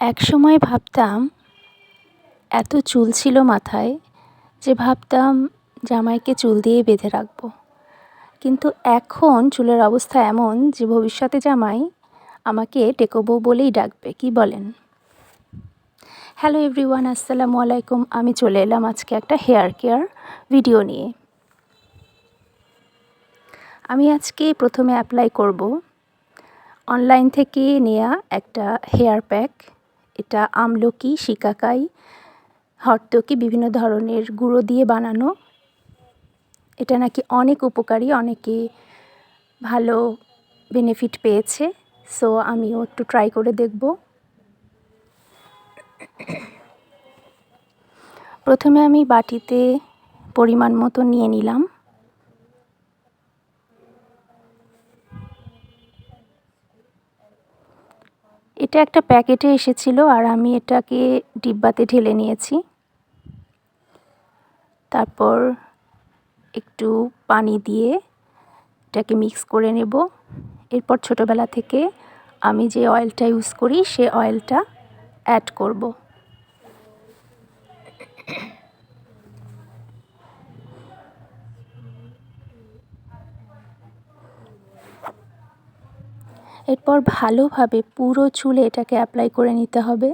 এক সময় ভাবতাম এত চুল ছিল মাথায় যে ভাবতাম জামাইকে চুল দিয়ে বেঁধে রাখবো। কিন্তু এখন চুলের অবস্থা এমন যে ভবিষ্যতে জামাই আমাকে টেকো বউ বলেই ডাকবে। কি বলেন? হ্যালো এভরিওয়ান, আসসালামু আলাইকুম। আমি চলে এলাম আজকে একটা হেয়ার কেয়ার ভিডিও নিয়ে। আমি আজকে প্রথমে অ্যাপ্লাই করব অনলাইন থেকে নেওয়া একটা হেয়ার প্যাক। এটা আমলকি, শিকাকাই, হর্তকি বিভিন্ন ধরনের গুঁড়ো দিয়ে বানানো। এটা নাকি অনেক উপকারী, অনেকে ভালো বেনিফিট পেয়েছে। সো আমিও একটু ট্রাই করে দেখব। প্রথমে আমি বাটিতে পরিমাণ মতো নিয়ে নিলাম। এটা একটা প্যাকেটে এসেছিল আর আমি এটাকে ডিব্বাতে ঢেলে নিয়েছি। তারপর একটু পানি দিয়ে এটাকে মিক্স করে নেব। এরপর ছোটোবেলা থেকে আমি যে অয়েলটা ইউজ করি সে অয়েলটা অ্যাড করব। এরপর ভালোভাবে পুরো চুলে এটাকে অ্যাপ্লাই করে নিতে হবে।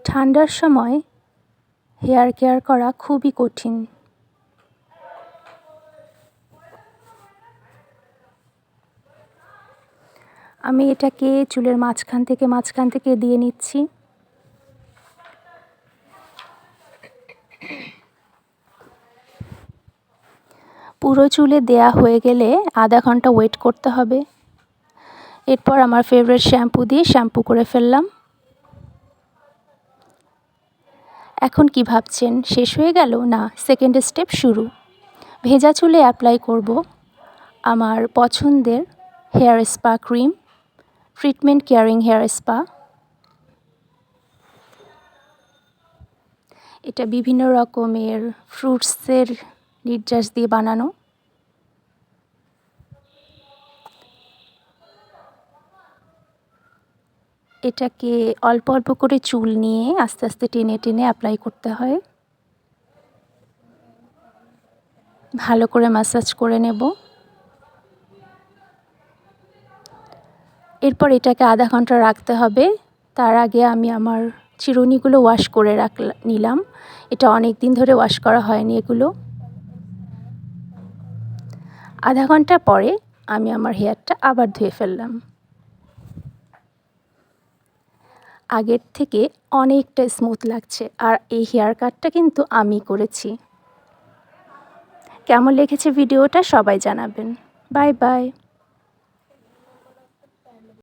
ঠান্ডার সময় হেয়ার কেয়ার করা খুবই কঠিন। আমি এটাকে চুলের মাঝখান থেকে দিয়ে নিচ্ছি। পুরো চুলে দেয়া হয়ে গেলে আধা ঘন্টা ওয়েট করতে হবে। এরপর আমার ফেভারিট শ্যাম্পু দিয়ে শ্যাম্পু করে ফেললাম। এখন কি ভাবছেন শেষ হয়ে গেল? না, সেকেন্ড স্টেপ শুরু। ভেজা চুলে অ্যাপ্লাই করব আমার পছন্দের hair spa cream, treatment caring hair spa. এটা বিভিন্ন রকমের ফ্রুটসের নির্যাস দিয়ে বানানো। এটাকে অল্প অল্প করে চুল নিয়ে আস্তে আস্তে টেনে টেনে অ্যাপ্লাই করতে হয়। ভালো করে ম্যাসাজ করে নেব। এরপর এটাকে আধা ঘন্টা রাখতে হবে। তার আগে আমি আমার চিরুনিগুলো ওয়াশ করে নিলাম। এটা অনেক দিন ধরে ওয়াশ করা হয়নি এগুলো। আধা ঘন্টা পরে আমি আমার হেয়ারটা আবার ধুয়ে ফেললাম। আগের থেকে অনেকটা স্মুথ লাগছে। আর এই হেয়ার কাটটা কিন্তু আমি করেছি। কেমন লেগেছে ভিডিওটা সবাই জানাবেন। Bye bye.